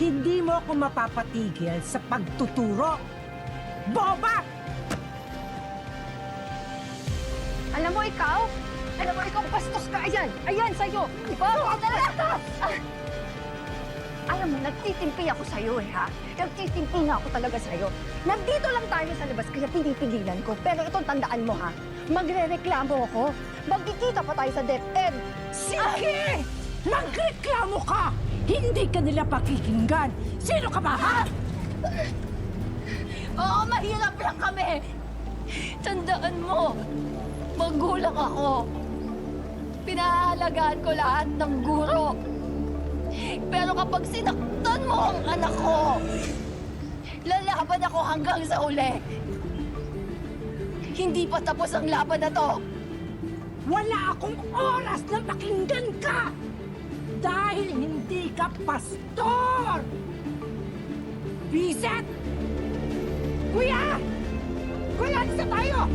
Hindi mo ako mapapatigil sa pagtuturo. Boba! Alam mo ikaw, bastos ka. Ayan sa'yo. Iba ako talaga. Alam mo, nagtitimpi ako sa'yo ha. Nagtitimpi nga ako talaga sa'yo. Nandito lang tayo sa labas kaya pinipigilan ko. Pero ito tandaan mo ha, magrereklamo ako. Magkikita pa tayo sa DepEd. Sige! Magreklamo ka! Hindi ka nila pakikinggan! Sino ka ba, ha? Oo, mahirap lang kami. Tandaan mo, magulang ako. Pinahalagaan ko lahat ng guro. Pero kapag sinaktan mo ang anak ko, lalaban ako hanggang sa uli. Hindi pa tapos ang laban na to. Wala akong oras na pakinggan ka! Dahil hindi ka pastor! Biset! Kuya! Kuya, isa tayo!